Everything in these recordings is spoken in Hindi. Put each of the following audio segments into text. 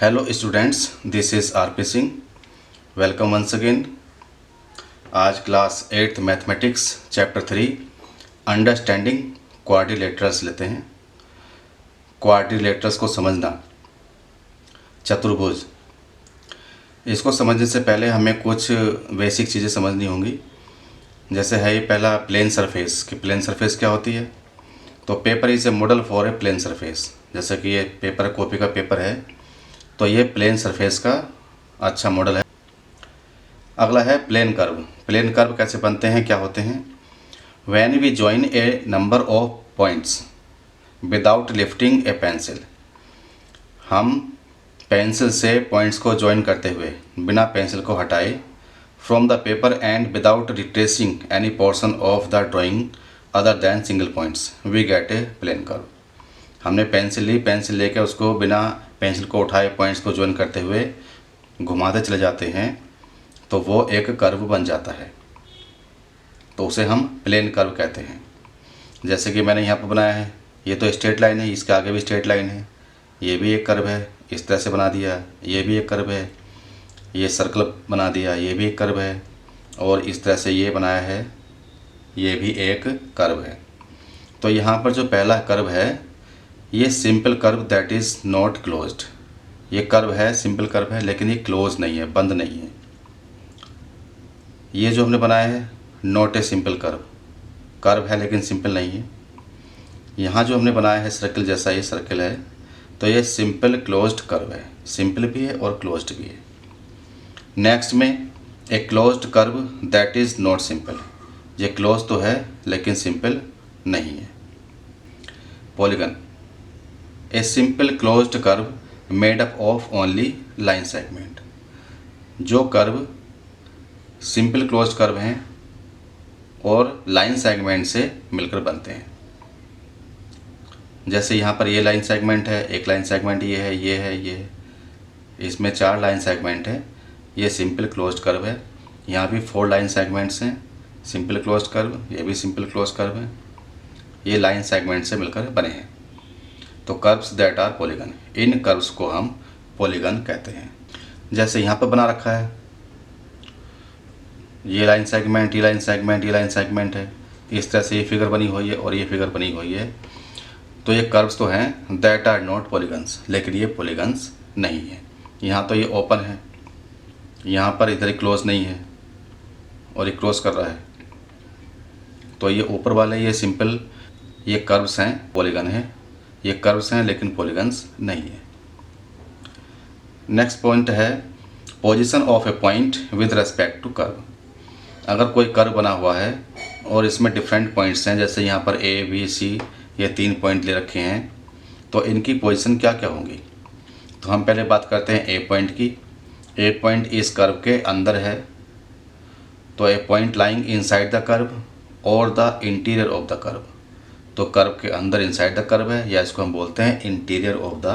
Hello students, this is RP Singh. Welcome once again. आज class 8th mathematics chapter 3 understanding quadrilaterals लेते हैं। क्वाड्रिलेटरल्स को समझना, चतुर्भुज। इसको समझने से पहले हमें कुछ बेसिक चीज़ें समझनी होंगी। जैसे है ये पहला प्लेन सरफेस, कि प्लेन सरफेस क्या होती है। तो paper is a model for a plane surface. जैसे कि ये पेपर कॉपी का पेपर है, तो ये प्लेन सरफेस का अच्छा मॉडल है। अगला है प्लेन कर्व। प्लेन कर्व कैसे बनते हैं, क्या होते हैं। When we join a number of points without lifting a pencil, हम पेंसिल से पॉइंट्स को ज्वाइन करते हुए बिना पेंसिल को हटाए, from the paper and without retracing any portion of the drawing other than single points, we get a plane curve. हमने पेंसिल ली, पेंसिल लेके उसको बिना पेंसिल को उठाए पॉइंट्स को ज्वाइन करते हुए घुमाते चले जाते हैं, तो वो एक कर्व बन जाता है। तो उसे हम प्लेन कर्व कहते हैं। जैसे कि मैंने यहाँ पर बनाया है, ये तो स्ट्रेट लाइन है, इसके आगे भी स्ट्रेट लाइन है, ये भी एक कर्व है, इस तरह से बना दिया, ये भी एक कर्व है, ये सर्कल बना दिया, ये भी एक कर्व है, और इस तरह से ये बनाया है, ये भी एक कर्व है। तो यहाँ पर जो पहला कर्व है, ये simple curve that is not closed. ये कर्व है, सिंपल कर्व है, लेकिन ये क्लोज नहीं है, बंद नहीं है। ये जो हमने बनाया है not a simple curve, curve है लेकिन सिंपल नहीं है। यहाँ जो हमने बनाया है सर्कल जैसा, ये सर्कल है, तो ये सिंपल क्लोज्ड कर्व है, सिंपल भी है और क्लोज्ड भी है। नेक्स्ट में a closed curve that is not simple. ये क्लोज तो है लेकिन सिंपल नहीं है। Polygon, a simple closed curve made up of only line segment. जो कर्व सिंपल क्लोज्ड कर्व हैं और लाइन सेगमेंट से मिलकर बनते हैं। जैसे यहाँ पर ये लाइन सेगमेंट है, एक लाइन सेगमेंट ये है, ये है, ये है, इसमें 4 लाइन सेगमेंट है, ये सिंपल क्लोज्ड कर्व है। यहाँ भी 4 लाइन सेगमेंट्स हैं, सिंपल क्लोज्ड कर्व, ये भी सिंपल क्लोज्ड कर्व है, ये लाइन सेगमेंट से मिलकर बने हैं। तो कर्व्स दैट आर पॉलीगन, इन कर्व्स को हम पॉलीगन कहते हैं। जैसे यहाँ पर बना रखा है, ये लाइन सेगमेंट, ये लाइन सेगमेंट, ये लाइन सेगमेंट है, इस तरह से ये फिगर बनी हुई है और ये फिगर बनी हुई है। तो ये कर्व्स तो हैं दैट आर नॉट पॉलीगन्स, लेकिन ये पॉलीगन्स नहीं है। यहाँ तो ये ओपन है, यहाँ पर इधर ही क्लोज नहीं है और ये क्लोज कर रहा है, तो ये ऊपर वाले ये सिंपल ये कर्व्स हैं, पॉलीगन है। ये कर्व्स हैं लेकिन पॉलीगन्स नहीं है। नेक्स्ट पॉइंट है position of a point with respect to curve. अगर कोई कर्व बना हुआ है और इसमें डिफरेंट पॉइंट्स हैं, जैसे यहाँ पर ए बी सी, ये 3 पॉइंट ले रखे हैं, तो इनकी पोजीशन क्या क्या होंगी। तो हम पहले बात करते हैं ए पॉइंट की। ए पॉइंट इस कर्व के अंदर है, तो A point lying inside the curve और the interior of the curve. तो कर्व के अंदर इनसाइड द कर्व है, या इसको हम बोलते हैं interior of the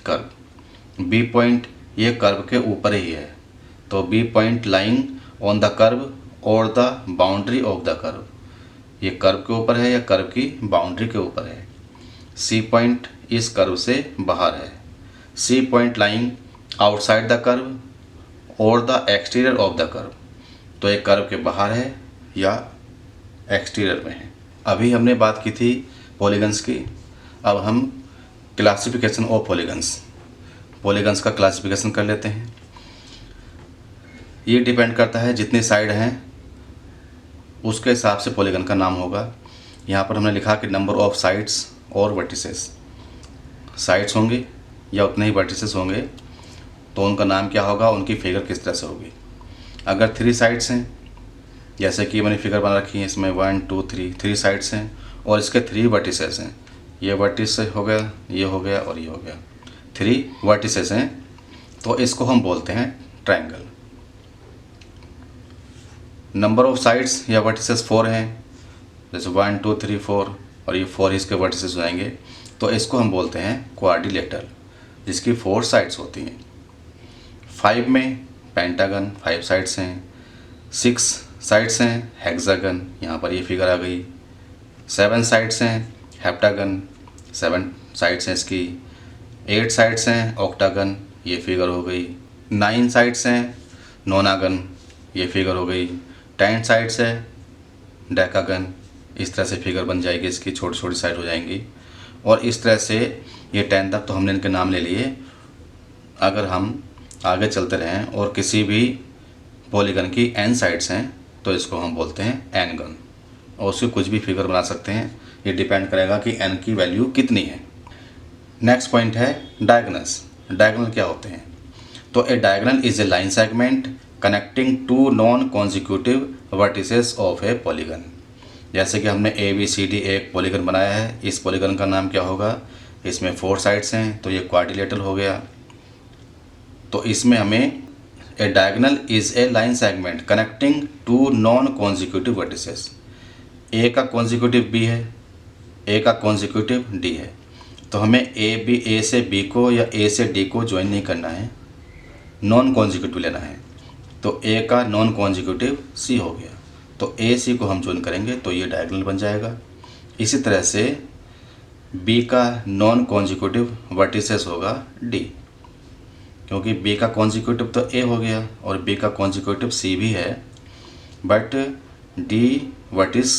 curve. B point ये कर्व के ऊपर ही है, तो B point lying on the curve और the boundary of the curve. ये कर्व के ऊपर है या कर्व की बाउंड्री के ऊपर है। सी पॉइंट इस कर्व से बाहर है। C point lying outside the curve और the exterior of the curve. तो ये कर्व के बाहर है या एक्सटीरियर में है। अभी हमने बात की थी पॉलीगन्स की, अब हम क्लासिफिकेशन ऑफ पॉलीगन्स का क्लासिफिकेशन कर लेते हैं। ये डिपेंड करता है जितनी साइड हैं उसके हिसाब से पॉलीगन का नाम होगा। यहाँ पर हमने लिखा कि नंबर ऑफ साइड्स और वर्टिसेस। साइड्स होंगे या उतने ही वर्टिसेस होंगे, तो उनका नाम क्या होगा, उनकी फिगर किस तरह से होगी। अगर 3 साइड्स हैं, जैसे कि मैंने फिगर बना रखी है, इसमें 1 2 3 साइड्स हैं और इसके 3 वर्टिसेस हैं। ये वर्टिस हो गया, ये हो गया और ये हो गया, 3 वर्टिसेस हैं, तो इसको हम बोलते हैं ट्रायंगल। नंबर ऑफ साइड्स या वर्टिसेस 4 हैं, जैसे 1 2 3 4, और ये 4 इसके वर्टिसेस हो जाएंगे, तो इसको हम बोलते हैं क्वाड्रिलेटरल, जिसकी 4 साइड्स होती हैं। 5 में पेंटागन, 5 साइड्स हैं। 6 साइड्स हैं हेक्सागन, यहाँ पर ये फिगर आ गई। 7 साइड्स हैं हेप्टागन, 7 साइड्स हैं इसकी। 8 साइड्स हैं ऑक्टागन, ये फिगर हो गई। 9 साइड्स हैं नोनागन, ये फिगर हो गई। 10 साइड्स है डेकागन, इस तरह से फिगर बन जाएगी, इसकी छोटी छोटी साइड हो जाएंगी। और इस तरह से ये 10 तक तो हमने इनके नाम ले लिए। अगर हम आगे चलते रहें और किसी भी पॉलीगन की n साइड्स हैं तो इसको हम बोलते हैं n गन, और उससे कुछ भी फिगर बना सकते हैं। ये डिपेंड करेगा कि n की वैल्यू कितनी है। नेक्स्ट पॉइंट है डायगोनल्स। डायगोनल क्या होते हैं? तो a diagonal is a line segment connecting two non consecutive vertices of a polygon. जैसे कि हमने ABCD एक पॉलीगन बनाया है, इस पॉलीगन का नाम क्या होगा? इसमें 4 साइड्स हैं तो ये क्वाड्रिलेटरल हो गया। तो इसमें हमें a diagonal is a line segment connecting two non consecutive vertices. A का कॉन्जिक्यूटिव B है, ए का कॉन्जिक्यूटिव D है, तो हमें ए से B को या A से D को ज्वाइन नहीं करना है, नॉन कॉन्जिक्यूटिव लेना है। तो ए का नॉन कॉन्जिक्यूटिव C हो गया, तो AC को हम ज्वाइन करेंगे तो ये डायगोनल बन जाएगा। इसी तरह से B का नॉन कॉन्जिक्यूटिव वर्टिसेस होगा D, क्योंकि B का कॉन्जिक्यूटिव तो A हो गया और B का कॉन्जिक्यूटिव C भी है, but D vertex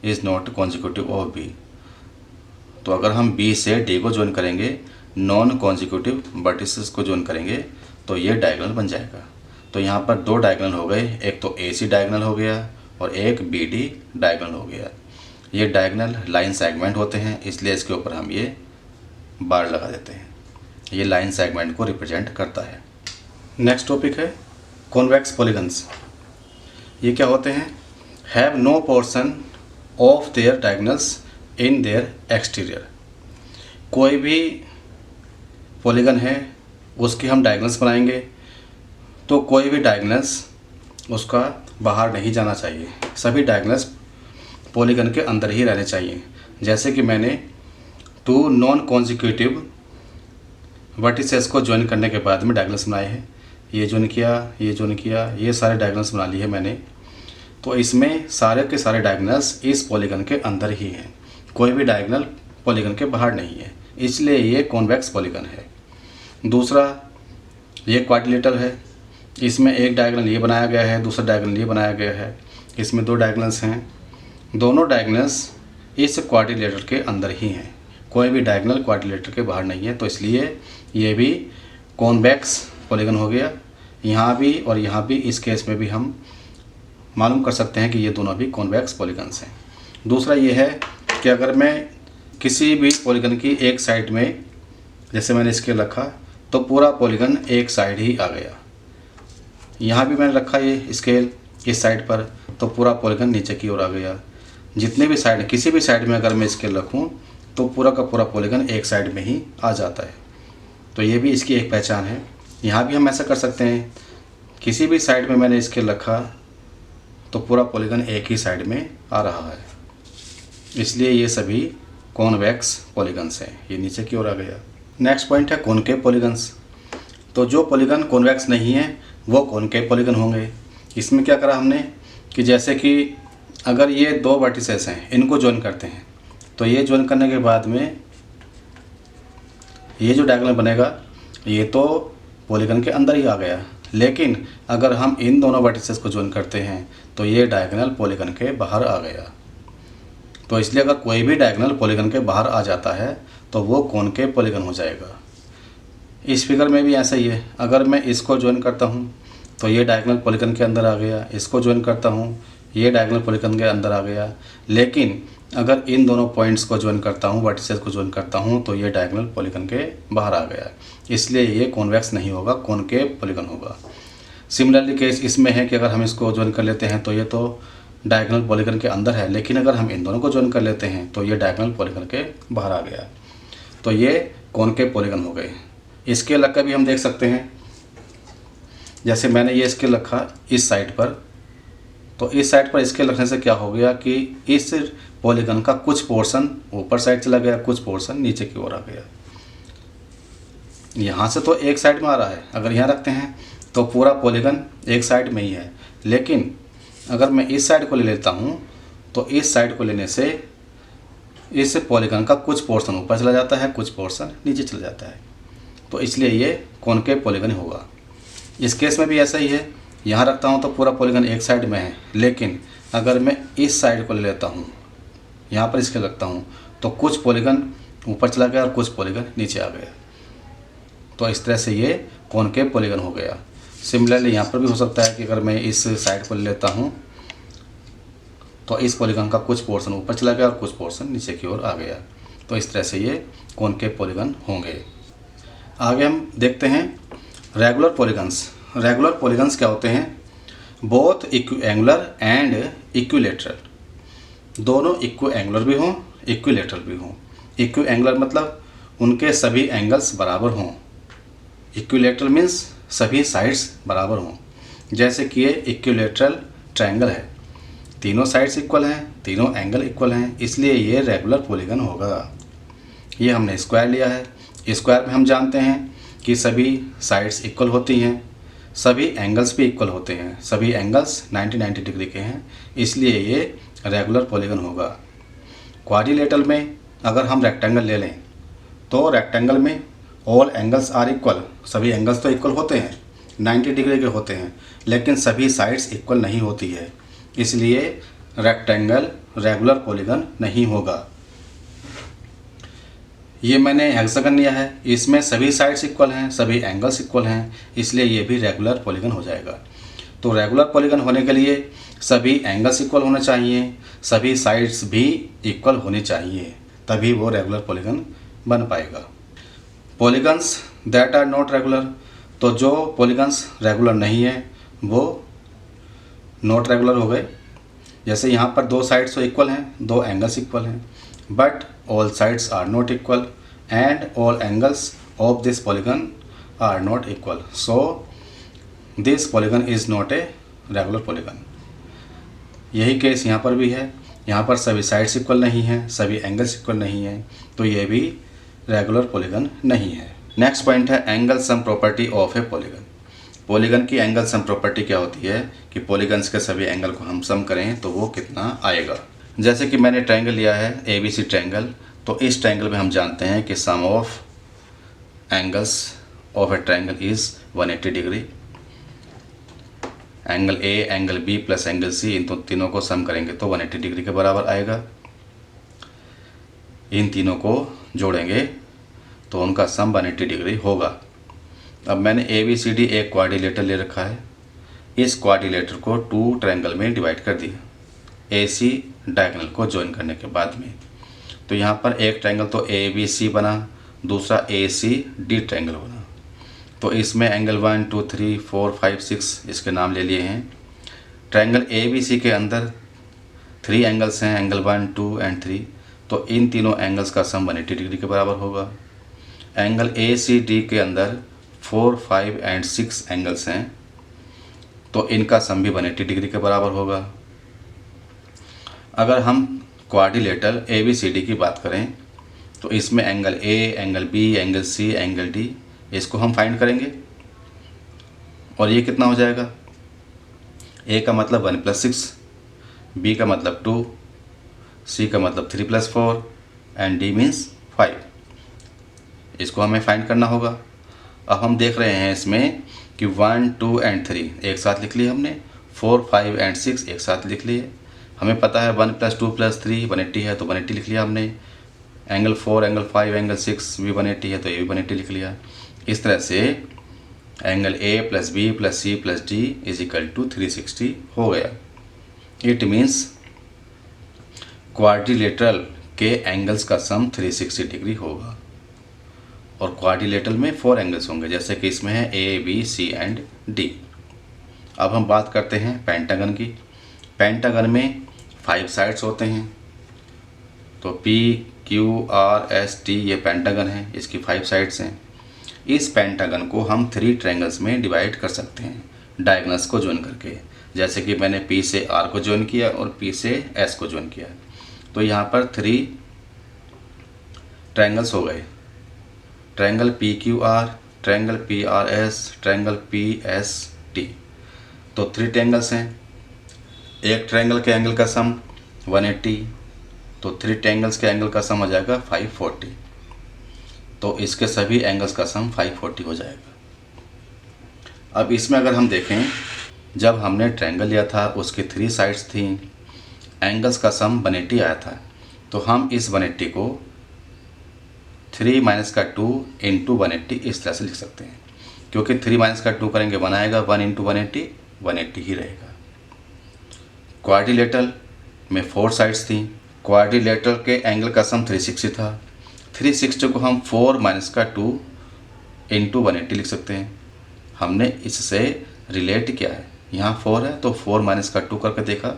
is not consecutive of B। तो अगर हम B से D को ज्वाइन करेंगे, नॉन कॉन्जिक्यूटिव वर्टिसेस को ज्वाइन करेंगे, तो ये डायगोनल बन जाएगा। तो यहाँ पर 2 डायगोनल हो गए, एक तो AC डायगोनल हो गया और एक BD डायगोनल हो गया। ये डायगोनल लाइन सेगमेंट होते हैं, इसलिए इसके ऊपर हम ये बार लगा देते हैं। ये लाइन सेगमेंट को रिप्रेजेंट करता है। नेक्स्ट टॉपिक है कॉन्वेक्स पॉलीगन्स। ये क्या होते हैं? Have no portion of their diagonals in their exterior. कोई भी पॉलीगन है उसकी हम डायगोनल्स बनाएंगे, तो कोई भी डायगोनल्स उसका बाहर नहीं जाना चाहिए। सभी डायगोनल्स पॉलीगन के अंदर ही रहने चाहिए। जैसे कि मैंने 2 नॉन कॉन्जिक्यूटिव वर्टिसेस को ज्वाइन करने के बाद में डायगोनल्स बनाए हैं। ये ज्वाइन किया, ये ज्वाइन किया, ये सारे डायगोनल्स बना लिए मैंने। तो इसमें सारे के सारे डायगोनल्स इस पॉलीगन के अंदर ही हैं, कोई भी डायगोनल पॉलीगन के बाहर नहीं है, इसलिए ये कॉन्वेक्स पॉलीगन है। दूसरा, ये क्वाड्रिलेटरल है, इसमें एक डायगोनल ये बनाया गया है, दूसरा डायगोनल ये बनाया गया है। इसमें 2 डायगोनल्स हैं, दोनों डायगोनल्स इस क्वाड्रिलेटरल के अंदर ही हैं, कोई भी डायगोनल क्वाड्रिलेटरल के बाहर नहीं है। तो इसलिए ये भी कॉन्वेक्स पॉलीगन हो गया। यहाँ भी और यहाँ भी, इस केस में भी हम मालूम कर सकते हैं कि ये दोनों भी कॉन्वेक्स पॉलीगन्स हैं। दूसरा ये है कि अगर मैं किसी भी पॉलीगन की एक साइड में, जैसे मैंने स्केल रखा, तो पूरा पॉलीगन एक साइड ही आ गया। यहाँ भी मैंने रखा ये स्केल इस साइड पर, तो पूरा पॉलीगन नीचे की ओर आ गया। जितने भी साइड, किसी भी साइड में अगर मैं स्केल रखूँ तो पूरा का पूरा पॉलीगन एक साइड में ही आ जाता है। तो ये भी इसकी एक पहचान है। यहाँ भी हम ऐसा कर सकते हैं, किसी भी साइड में मैंने स्केल रखा तो पूरा पॉलीगन एक ही साइड में आ रहा है, इसलिए ये सभी कॉन्वेक्स पॉलीगन्स हैं। ये नीचे की ओर आ गया। नेक्स्ट पॉइंट है कॉनकेव पॉलीगन्स। तो जो पॉलीगन कॉन्वेक्स नहीं है वो कॉनकेव पॉलीगन होंगे। इसमें क्या करा हमने कि जैसे कि अगर ये 2 वर्टिसेस हैं, इनको ज्वाइन करते हैं, तो ये ज्वाइन करने के बाद में ये जो डायगोनल बनेगा ये तो पॉलीगन के अंदर ही आ गया, लेकिन अगर हम इन दोनों वर्टिसेस को ज्वाइन करते हैं तो ये डायगोनल पॉलीगन के बाहर आ गया। तो इसलिए अगर कोई भी डायगोनल पॉलीगन के बाहर आ जाता है तो वो कॉनकेव पॉलीगन हो जाएगा। इस फिगर में भी ऐसा ही है, अगर मैं इसको ज्वाइन करता हूँ तो ये डायगोनल पॉलीगन के अंदर आ गया, इसको ज्वाइन करता हूँ ये डायगोनल पॉलीगन के अंदर आ गया। लेकिन अगर इन दोनों पॉइंट्स को ज्वाइन करता हूँ, वर्टिसेस को ज्वाइन करता हूँ, तो ये डायगोनल पॉलीगन के बाहर आ गया, इसलिए ये कॉन्वेक्स नहीं होगा, कॉनकेव पॉलीगन होगा। सिमिलरली केस इसमें है कि अगर हम इसको ज्वाइन कर लेते हैं तो ये तो डायगोनल पॉलीगन के अंदर है, लेकिन अगर हम इन दोनों को ज्वाइन कर लेते हैं तो ये डायगोनल पॉलीगन के बाहर आ गया। तो ये कॉनकेव पॉलीगन हो गए। इसके लग कर भी हम देख सकते हैं, जैसे मैंने ये स्केल रखा इस साइड पर, तो इस साइड पर इसके रखने से क्या हो गया कि इस पॉलीगन का कुछ पोर्शन ऊपर साइड चला गया, कुछ पोर्शन नीचे की ओर आ गया। यहाँ से तो एक साइड में आ रहा है, अगर यहाँ रखते हैं तो पूरा पॉलीगन एक साइड में ही है, लेकिन अगर मैं इस साइड को ले लेता हूँ तो इस साइड को लेने से इस पॉलीगन का कुछ पोर्शन ऊपर चला जाता है, कुछ पोर्शन नीचे चला जाता है। तो इसलिए ये कॉनकेव पॉलीगन होगा। इस केस में भी ऐसा ही है, यहाँ रखता हूँ तो पूरा पॉलीगन एक साइड में है, लेकिन अगर मैं इस साइड को ले लेता हूँ, यहाँ पर इसके रखता हूँ, तो कुछ पॉलीगन ऊपर चला गया और कुछ पॉलीगन नीचे आ गया। तो इस तरह से ये कॉनकेव पॉलीगन हो गया। सिमिलरली यहाँ पर भी हो सकता है कि अगर मैं इस साइड को ले लेता हूँ तो इस पॉलीगन का कुछ पोर्शन ऊपर चला गया और कुछ पोर्शन नीचे की ओर आ गया। तो इस तरह से ये कॉनकेव पॉलीगन होंगे। आगे हम देखते हैं रेगुलर पॉलीगन्स। रेगुलर पॉलीगन्स क्या होते हैं? Both equiangular and equilateral. दोनों इक्विएंगुलर भी हों, इक्विलेटरल भी हों। इक्विएंगुलर मतलब उनके सभी एंगल्स बराबर हों। इक्विलेटरल मीन्स सभी साइड्स बराबर हों। जैसे कि ये इक्विलेटरल ट्रायंगल है, तीनों साइड्स इक्वल हैं, तीनों एंगल इक्वल हैं, इसलिए ये रेगुलर पॉलीगन होगा। ये हमने स्क्वायर लिया है। स्क्वायर में हम जानते हैं कि सभी साइड्स इक्वल होती हैं, सभी एंगल्स भी इक्वल होते हैं, सभी एंगल्स 90 डिग्री के हैं, इसलिए ये रेगुलर पॉलीगन होगा। क्वाड्रिलेटरल में अगर हम रेक्टेंगल ले लें तो रेक्टेंगल में ऑल एंगल्स आर इक्वल, सभी एंगल्स तो इक्वल होते हैं, 90 डिग्री के होते हैं, लेकिन सभी साइड्स इक्वल नहीं होती है, इसलिए रेक्टेंगल रेगुलर पॉलीगन नहीं होगा। ये मैंने हेक्सागन लिया है, इसमें सभी साइड्स इक्वल हैं, सभी एंगल्स इक्वल हैं, इसलिए ये भी रेगुलर पॉलीगन हो जाएगा। तो रेगुलर पॉलीगन होने के लिए सभी एंगल्स इक्वल होने चाहिए, सभी साइड्स भी इक्वल होनी चाहिए, तभी वो रेगुलर पॉलीगन बन पाएगा। Polygons that are not regular, तो जो पॉलीगन्स रेगुलर नहीं है वो नॉट रेगुलर हो गए। जैसे यहाँ पर दो साइड्स तो इक्वल हैं, दो एंगल्स इक्वल हैं, but all sides are not equal and all angles of this polygon are not equal, so this polygon is not a regular polygon। यही केस यहाँ पर भी है, यहाँ पर सभी साइड्स इक्वल नहीं हैं, सभी एंगल्स इक्वल नहीं हैं, तो ये भी रेगुलर पॉलीगन नहीं है। नेक्स्ट पॉइंट है angle sum property of a polygon. Polygon की एंगल सम प्रॉपर्टी क्या होती है कि पॉलीगन्स के सभी एंगल को हम सम करें तो वो कितना आएगा। जैसे कि मैंने ट्रायंगल लिया है ABC ट्रायंगल, तो इस ट्रायंगल में हम जानते हैं कि sum of angles of a triangle is 180 degree. Angle A, angle B plus angle C, इन तीनों को सम करेंगे तो 180 डिग्री के बराबर आएगा। इन तीनों को जोड़ेंगे तो उनका सम 180 डिग्री होगा। अब मैंने ABCD एक क्वाड्रिलेटर ले रखा है, इस क्वाड्रिलेटर को 2 ट्रायंगल में डिवाइड कर दिया AC डायगोनल को ज्वाइन करने के बाद में। तो यहाँ पर एक ट्रायंगल तो ABC बना, दूसरा ACD ट्रायंगल बना। तो इसमें एंगल 1 2 3 4 5 6 इसके नाम ले लिए हैं। ट्रायंगल ABC के अंदर 3 एंगल्स हैं, एंगल 1 2 एंड 3, तो इन तीनों एंगल्स का सम 180 डिग्री के बराबर होगा। एंगल ACD के अंदर 4 5 एंड 6 एंगल्स हैं, तो इनका सम भी 180 डिग्री के बराबर होगा। अगर हम क्वाड्रिलेटरल ABCD की बात करें तो इसमें angle A, angle B, angle C, angle D, इसको हम फाइंड करेंगे और ये कितना हो जाएगा। A का मतलब 1 + 6, B का मतलब 2, C का मतलब 3 + 4 एंड D मीन्स 5। इसको हमें फाइंड करना होगा। अब हम देख रहे हैं इसमें कि 1 2 एंड 3 एक साथ लिख लिए हमने, 4 5 एंड 6 एक साथ लिख लिए। हमें पता है 1 + 2 + 3 180 है, तो 180 लिख लिया हमने। एंगल 4, एंगल 5, एंगल 6 भी 180 है, तो ये भी 180 लिख लिया। इस तरह से angle A + B + C + D = 360 हो गया। इट मीन्स क्वाड्रिलेटरल के एंगल्स का सम 360 डिग्री होगा और क्वाड्रिलेटरल में 4 एंगल्स होंगे, जैसे कि इसमें है A, B, C and D। अब हम बात करते हैं पेंटागन की। पेंटागन में 5 साइड्स होते हैं, तो P, Q, R, S, T ये पेंटागन है, इसकी 5 साइड्स हैं। इस पेंटागन को हम 3 ट्रायंगल्स में डिवाइड कर सकते हैं डायगोनल्स को ज्वाइन करके। जैसे कि मैंने P से R को ज्वाइन किया और P से S को ज्वाइन किया, तो यहाँ पर 3 ट्रायंगल्स हो गए। Triangle PQR, triangle PRS, triangle PST, तो 3 ट्रायंगल्स हैं। एक ट्रायंगल के एंगल का सम 180, तो 3 ट्रायंगल्स के एंगल का सम हो जाएगा 540। तो इसके सभी एंगल्स का सम 540 हो जाएगा। अब इसमें अगर हम देखें, जब हमने ट्रायंगल लिया था उसकी 3 साइड्स थी, एंगल्स का सम 180 आया था, तो हम इस 180 को 3 माइनस का 2 इंटू 180 इस तरह से लिख सकते हैं, क्योंकि 3 माइनस का 2 करेंगे 1 आएगा, 1 इंटू 180 180 ही रहेगा। क्वाड्रिलेटरल में 4 साइड्स थी, क्वाड्रिलेटरल के एंगल का सम 360 था। 360 को हम 4 माइनस का 2 इंटू 180 लिख सकते हैं। हमने इससे रिलेट किया है, यहाँ 4 है तो 4 माइनस का 2 करके देखा,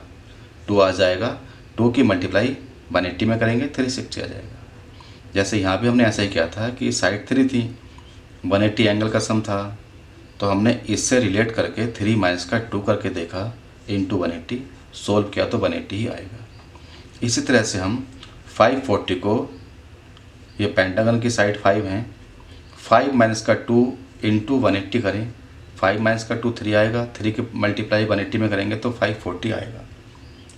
2 आ जाएगा, 2 की मल्टीप्लाई 180 में करेंगे 360 आ जाएगा। जैसे यहाँ भी हमने ऐसा ही किया था कि साइड 3 थी, 180 एंगल का सम था, तो हमने इससे रिलेट करके 3 माइनस का 2 करके देखा इंटू 180, सोल्व किया तो 180 ही आएगा। इसी तरह से हम 540 को, ये पेंटागन की साइड 5 है, 5 माइनस का 2 इंटू 180 करें, 5 माइनस का 2 3 आएगा, 3 की मल्टीप्लाई 180 में करेंगे तो 540 आएगा।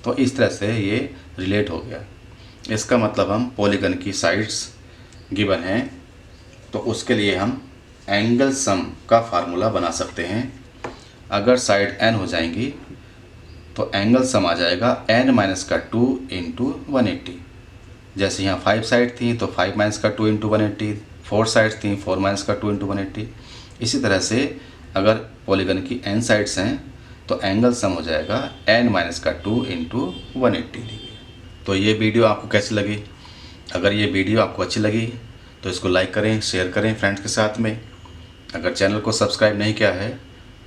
तो इस तरह से ये रिलेट हो गया। इसका मतलब हम पॉलीगन की साइड्स गिवन हैं तो उसके लिए हम एंगल सम का फार्मूला बना सकते हैं। अगर साइड n हो जाएंगी तो एंगल सम आ जाएगा n माइनस का 2 इंटू 180। जैसे यहाँ 5 साइड थी तो 5 माइनस का 2 इंटू 180, 4 साइड्स थी 4 माइनस का 2 इंटू 180। इसी तरह से अगर पॉलीगन की n साइड्स हैं तो एंगल सम हो जाएगा n माइनस का 2 इंटू 180 डिग्री। तो ये वीडियो आपको कैसी लगी? अगर ये वीडियो आपको अच्छी लगी तो इसको लाइक करें, शेयर करें फ्रेंड्स के साथ में। अगर चैनल को सब्सक्राइब नहीं किया है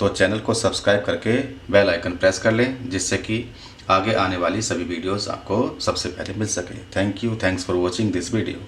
तो चैनल को सब्सक्राइब करके बेल आइकन प्रेस कर लें, जिससे कि आगे आने वाली सभी वीडियोस आपको सबसे पहले मिल सके। Thank you, thanks for watching this video.